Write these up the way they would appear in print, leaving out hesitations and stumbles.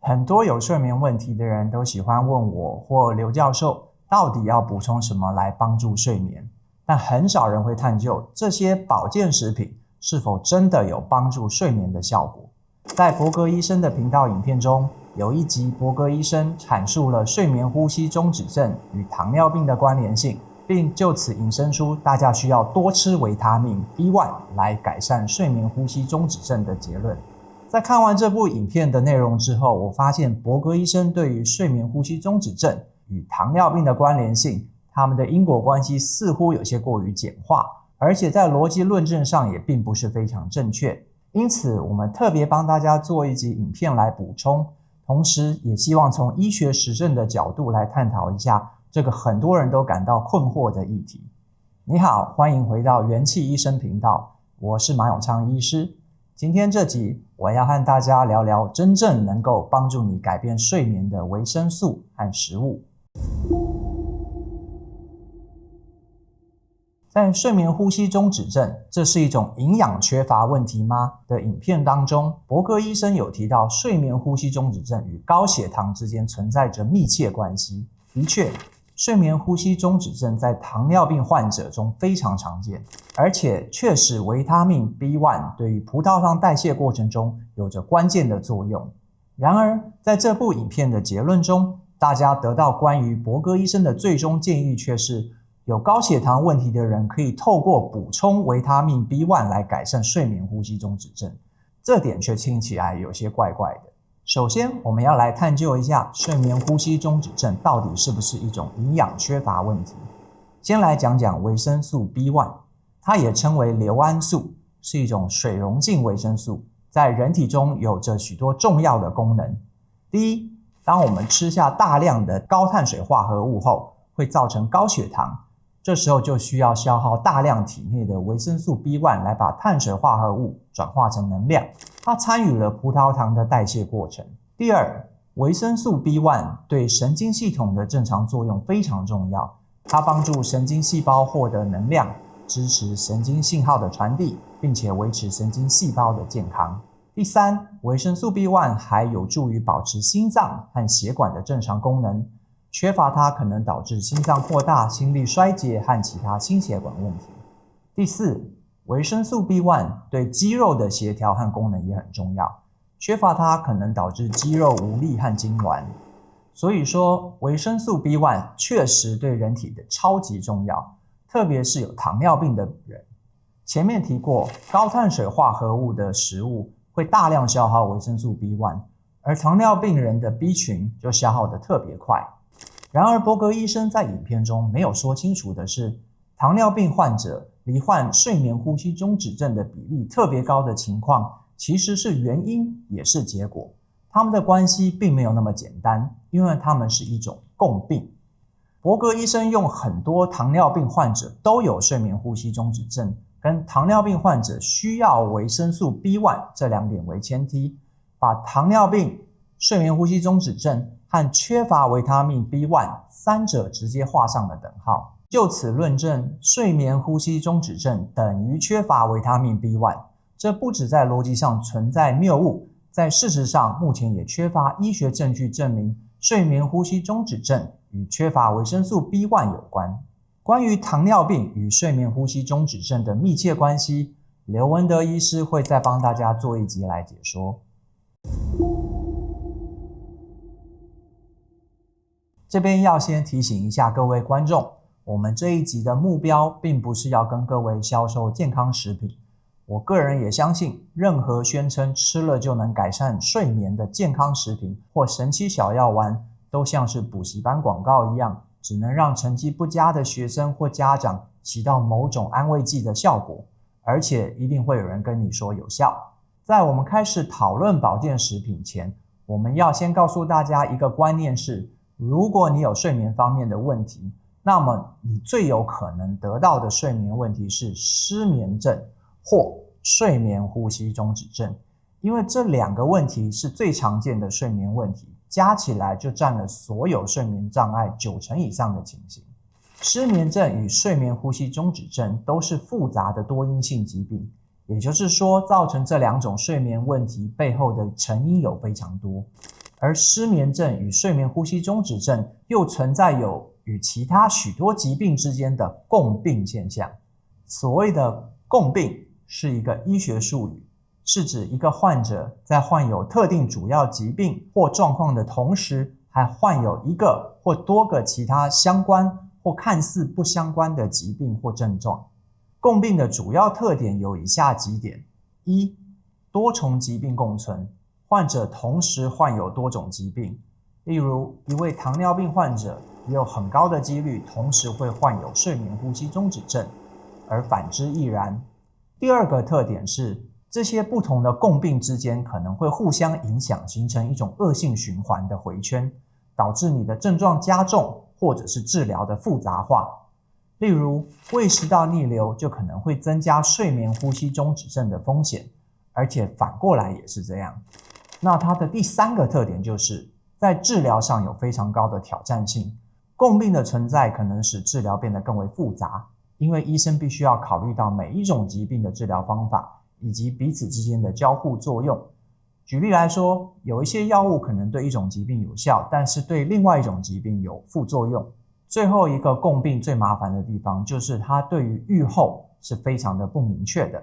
很多有睡眠问题的人都喜欢问我或刘教授，到底要补充什么来帮助睡眠？但很少人会探究这些保健食品是否真的有帮助睡眠的效果。在伯格医生的频道影片中，有一集伯格医生阐述了睡眠呼吸中止症与糖尿病的关联性，并就此引申出大家需要多吃维他命 B1 来改善睡眠呼吸中止症的结论。在看完这部影片的内容之后，我发现伯格医生对于睡眠呼吸中止症与糖尿病的关联性，他们的因果关系似乎有些过于简化，而且在逻辑论证上也并不是非常正确。因此我们特别帮大家做一集影片来补充，同时也希望从医学实证的角度来探讨一下这个很多人都感到困惑的议题。你好，欢迎回到元气医生频道，我是马永昌医师。今天这集我要和大家聊聊真正能够帮助你改变睡眠的维生素和食物。在睡眠呼吸中止症，这是一种营养缺乏问题吗？的影片当中，伯格医生有提到睡眠呼吸中止症与高血糖之间存在着密切关系。的确，睡眠呼吸中止症在糖尿病患者中非常常见，而且确实维他命 B1 对于葡萄糖代谢过程中有着关键的作用。然而，在这部影片的结论中，大家得到关于伯格医生的最终建议却是，有高血糖问题的人可以透过补充维他命 B1 来改善睡眠呼吸中止症，这点却听起来有些怪怪的。首先，我们要来探究一下睡眠呼吸中止症到底是不是一种营养缺乏问题。先来讲讲维生素 B1， 它也称为硫胺素，是一种水溶性维生素，在人体中有着许多重要的功能。第一，当我们吃下大量的高碳水化合物后，会造成高血糖，这时候就需要消耗大量体内的维生素 B1 来把碳水化合物转化成能量，它参与了葡萄糖的代谢过程。第二，维生素 B1 对神经系统的正常作用非常重要，它帮助神经细胞获得能量，支持神经信号的传递，并且维持神经细胞的健康。第三，维生素 B1 还有助于保持心脏和血管的正常功能，缺乏它可能导致心脏扩大、心力衰竭和其他心血管问题。第四，维生素 B1 对肌肉的协调和功能也很重要，缺乏它可能导致肌肉无力和痉挛。所以说，维生素 B1 确实对人体的超级重要，特别是有糖尿病的人。前面提过，高碳水化合物的食物会大量消耗维生素 B1， 而糖尿病人的 B 群就消耗得特别快。然而，伯格医生在影片中没有说清楚的是，糖尿病患者罹患睡眠呼吸中止症的比例特别高的情况，其实是原因也是结果。他们的关系并没有那么简单，因为他们是一种共病。伯格医生用很多糖尿病患者都有睡眠呼吸中止症，跟糖尿病患者需要维生素 B1 这两点为前提，把糖尿病、睡眠呼吸中止症和缺乏维他命 B1 三者直接画上了等号，就此论证睡眠呼吸中止症等于缺乏维他命 B1。 这不只在逻辑上存在谬误，在事实上目前也缺乏医学证据证明睡眠呼吸中止症与缺乏维生素 B1 有关。关于糖尿病与睡眠呼吸中止症的密切关系，刘文德医师会再帮大家做一集来解说。这边要先提醒一下各位观众，我们这一集的目标并不是要跟各位销售健康食品。我个人也相信，任何宣称吃了就能改善睡眠的健康食品或神奇小药丸，都像是补习班广告一样，只能让成绩不佳的学生或家长起到某种安慰剂的效果，而且一定会有人跟你说有效。在我们开始讨论保健食品前，我们要先告诉大家一个观念是，如果你有睡眠方面的问题，那么你最有可能得到的睡眠问题是失眠症或睡眠呼吸中止症，因为这两个问题是最常见的睡眠问题，加起来就占了所有睡眠障碍90%以上的情形。失眠症与睡眠呼吸中止症都是复杂的多因性疾病，也就是说，造成这两种睡眠问题背后的成因有非常多。而失眠症与睡眠呼吸中止症又存在有与其他许多疾病之间的共病现象。所谓的共病是一个医学术语，是指一个患者在患有特定主要疾病或状况的同时，还患有一个或多个其他相关或看似不相关的疾病或症状。共病的主要特点有以下几点：一、多重疾病共存，患者同时患有多种疾病，例如一位糖尿病患者也有很高的几率同时会患有睡眠呼吸中止症，而反之亦然。第二个特点是，这些不同的共病之间可能会互相影响，形成一种恶性循环的回圈，导致你的症状加重，或者是治疗的复杂化。例如，胃食道逆流就可能会增加睡眠呼吸中止症的风险，而且反过来也是这样。那它的第三个特点就是在治疗上有非常高的挑战性。共病的存在可能使治疗变得更为复杂，因为医生必须要考虑到每一种疾病的治疗方法以及彼此之间的交互作用。举例来说，有一些药物可能对一种疾病有效，但是对另外一种疾病有副作用。最后一个共病最麻烦的地方就是它对于预后是非常的不明确的。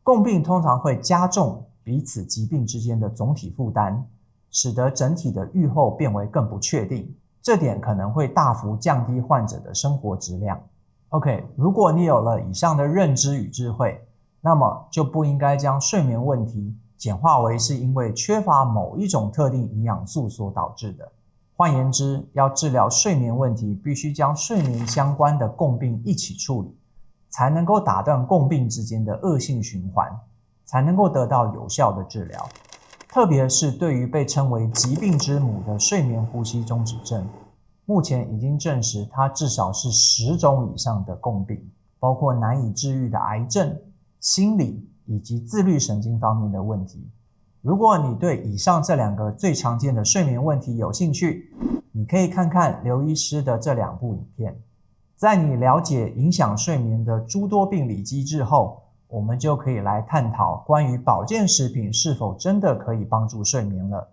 共病通常会加重彼此疾病之间的总体负担，使得整体的预后变为更不确定，这点可能会大幅降低患者的生活质量。OK， 如果你有了以上的认知与智慧，那么就不应该将睡眠问题简化为是因为缺乏某一种特定营养素所导致的。换言之，要治疗睡眠问题，必须将睡眠相关的共病一起处理，才能够打断共病之间的恶性循环，才能够得到有效的治疗。特别是对于被称为疾病之母的睡眠呼吸中止症，目前已经证实它至少是10种以上的共病，包括难以治愈的癌症、心理以及自律神经方面的问题。如果你对以上这2个最常见的睡眠问题有兴趣，你可以看看刘医师的这2部影片。在你了解影响睡眠的诸多病理机制后，我们就可以来探讨关于保健食品是否真的可以帮助睡眠了。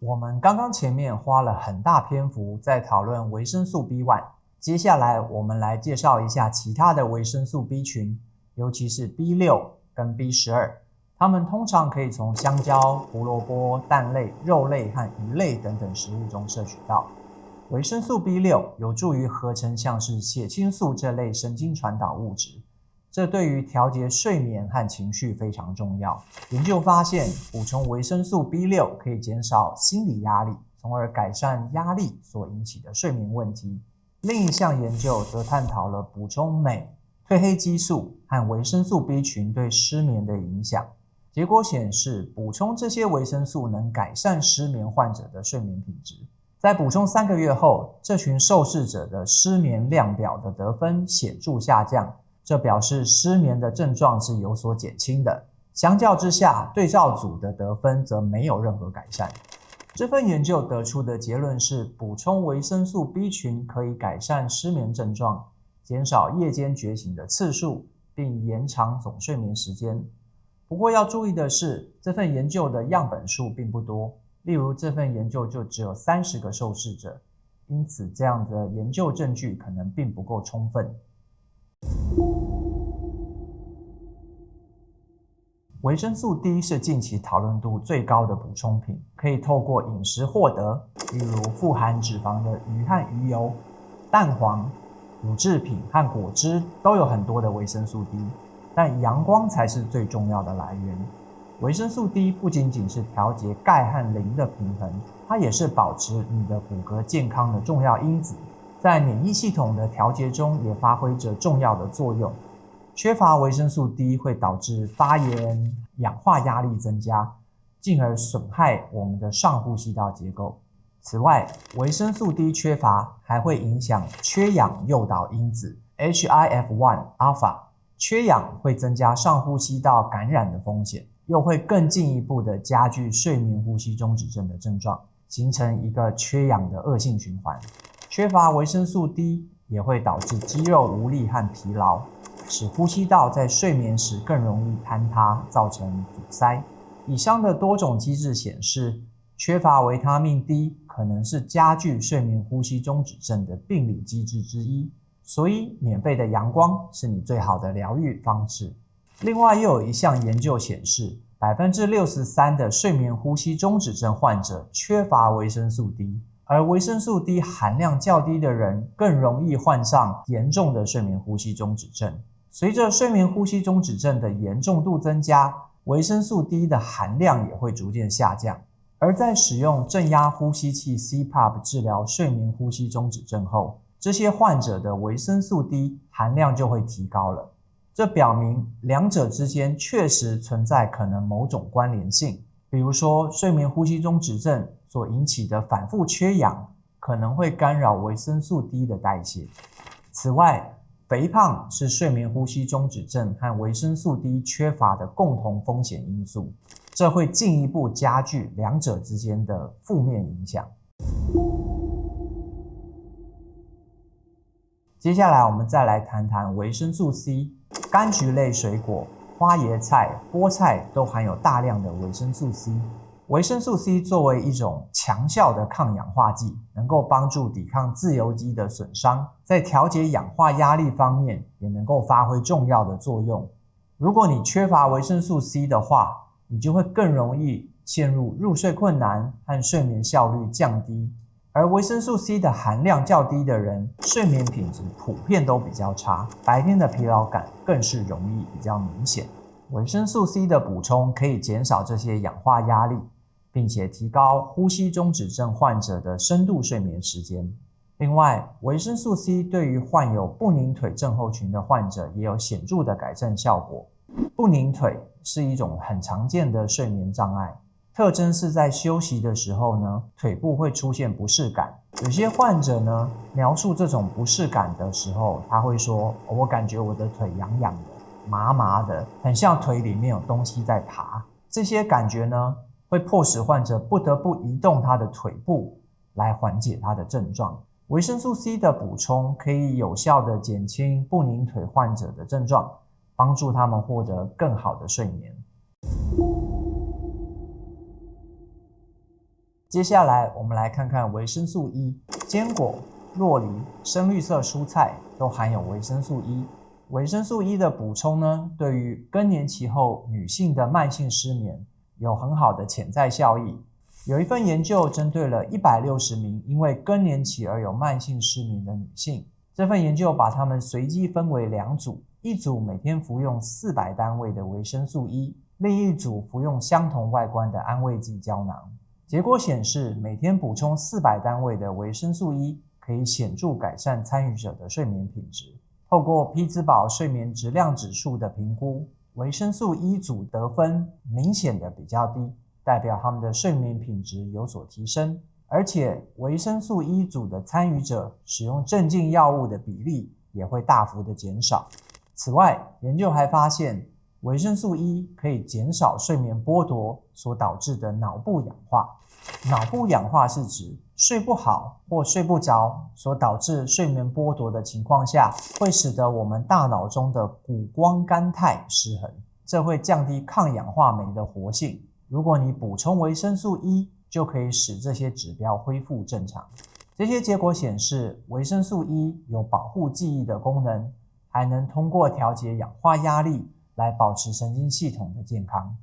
我们刚刚前面花了很大篇幅在讨论维生素 B1， 接下来我们来介绍一下其他的维生素 B 群，尤其是 B6 跟 B12， 它们通常可以从香蕉、胡萝卜、蛋类、肉类和鱼类等等食物中摄取到。维生素 B6 有助于合成像是血清素这类神经传导物质，这对于调节睡眠和情绪非常重要。研究发现，补充维生素 B6 可以减少心理压力，从而改善压力所引起的睡眠问题。另一项研究则探讨了补充镁、褪黑激素和维生素 B 群对失眠的影响。结果显示，补充这些维生素能改善失眠患者的睡眠品质。在补充3个月后，这群受试者的失眠量表的得分显著下降，这表示失眠的症状是有所减轻的。相较之下，对照组的得分则没有任何改善。这份研究得出的结论是，补充维生素 B 群可以改善失眠症状，减少夜间觉醒的次数，并延长总睡眠时间。不过要注意的是，这份研究的样本数并不多，例如这份研究就只有30个受试者，因此这样的研究证据可能并不够充分。维生素 D 是近期讨论度最高的补充品，可以透过饮食获得，例如富含脂肪的鱼和鱼油、蛋黄、乳制品和果汁都有很多的维生素 D， 但阳光才是最重要的来源。维生素 D 不仅仅是调节钙和磷的平衡，它也是保持你的骨骼健康的重要因子，在免疫系统的调节中也发挥着重要的作用。缺乏维生素 D 会导致发炎、氧化压力增加，进而损害我们的上呼吸道结构。此外，维生素 D 缺乏还会影响缺氧诱导因子 HIF1 alpha， 缺氧会增加上呼吸道感染的风险，又会更进一步的加剧睡眠呼吸中止症的症状，形成一个缺氧的恶性循环。缺乏维生素 D 也会导致肌肉无力和疲劳，使呼吸道在睡眠时更容易坍塌，造成阻塞。以上的多种机制显示，缺乏维他命 D 可能是加剧睡眠呼吸中止症的病理机制之一，所以免费的阳光是你最好的疗愈方式。另外，又有一项研究显示，63%的睡眠呼吸中止症患者缺乏维生素 D， 而维生素 D 含量较低的人更容易患上严重的睡眠呼吸中止症。随着睡眠呼吸中止症的严重度增加，维生素 D 的含量也会逐渐下降。而在使用正压呼吸器 CPAP 治疗睡眠呼吸中止症后，这些患者的维生素 D 含量就会提高了。这表明两者之间确实存在可能某种关联性，比如说睡眠呼吸中止症所引起的反复缺氧可能会干扰维生素 D 的代谢。此外，肥胖是睡眠呼吸中止症和维生素 D 缺乏的共同风险因素，这会进一步加剧两者之间的负面影响。接下来我们再来谈谈维生素 C。柑橘类水果、花椰菜、菠菜都含有大量的维生素 C。维生素 C 作为一种强效的抗氧化剂，能够帮助抵抗自由基的损伤，在调节氧化压力方面也能够发挥重要的作用。如果你缺乏维生素 C 的话，你就会更容易陷入入睡困难和睡眠效率降低。而维生素 C 的含量较低的人，睡眠品质普遍都比较差，白天的疲劳感更是容易比较明显。维生素 C 的补充可以减少这些氧化压力，并且提高呼吸中止症患者的深度睡眠时间。另外，维生素 C 对于患有不宁腿症候群的患者也有显著的改善效果。不宁腿是一种很常见的睡眠障碍，特征是在休息的时候呢，腿部会出现不适感。有些患者呢，描述这种不适感的时候，他会说，我感觉我的腿痒痒的、麻麻的，很像腿里面有东西在爬。这些感觉呢，会迫使患者不得不移动他的腿部来缓解他的症状。维生素 C 的补充可以有效地减轻不宁腿患者的症状，帮助他们获得更好的睡眠。接下来我们来看看维生素 E。坚果、酪梨、深绿色蔬菜都含有维生素 E。维生素 E 的补充呢，对于更年期后女性的慢性失眠有很好的潜在效益。有一份研究针对了160名因为更年期而有慢性失眠的女性，这份研究把她们随机分为2组，一组每天服用400单位的维生素 E， 另一组服用相同外观的安慰剂胶囊。结果显示，每天补充400单位的维生素 E 可以显著改善参与者的睡眠品质。透过匹兹堡睡眠质量指数的评估，维生素 E 组得分明显的比较低，代表他们的睡眠品质有所提升。而且维生素 E 组的参与者使用镇静药物的比例也会大幅的减少。此外，研究还发现，维生素 E 可以减少睡眠剥夺所导致的脑部氧化。脑部氧化是指睡不好或睡不着所导致睡眠剥夺的情况下，会使得我们大脑中的谷胱甘肽失衡，这会降低抗氧化酶的活性。如果你补充维生素 E， 就可以使这些指标恢复正常。这些结果显示，维生素 E 有保护记忆的功能，还能通过调节氧化压力来保持神经系统的健康。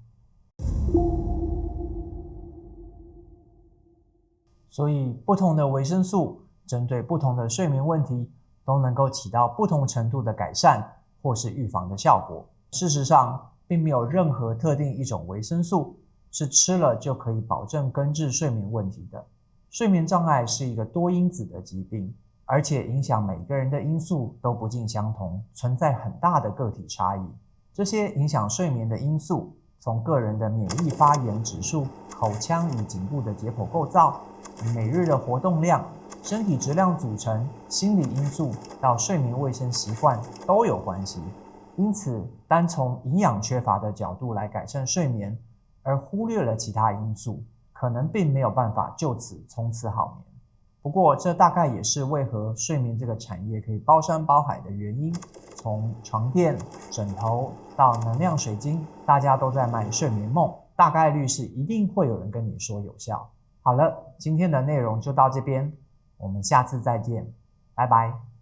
所以不同的维生素针对不同的睡眠问题都能够起到不同程度的改善或是预防的效果。事实上，并没有任何特定一种维生素是吃了就可以保证根治睡眠问题的。睡眠障碍是一个多因子的疾病，而且影响每个人的因素都不尽相同，存在很大的个体差异。这些影响睡眠的因素，从个人的免疫发炎指数、口腔与颈部的解剖构造、每日的活动量、身体质量组成、心理因素到睡眠卫生习惯都有关系。因此，单从营养缺乏的角度来改善睡眠，而忽略了其他因素，可能并没有办法就此从此好眠。不过，这大概也是为何睡眠这个产业可以包山包海的原因。从床垫、枕头到能量水晶，大家都在卖睡眠梦。大概率是一定会有人跟你说有效。好了，今天的内容就到这边，我们下次再见，拜拜。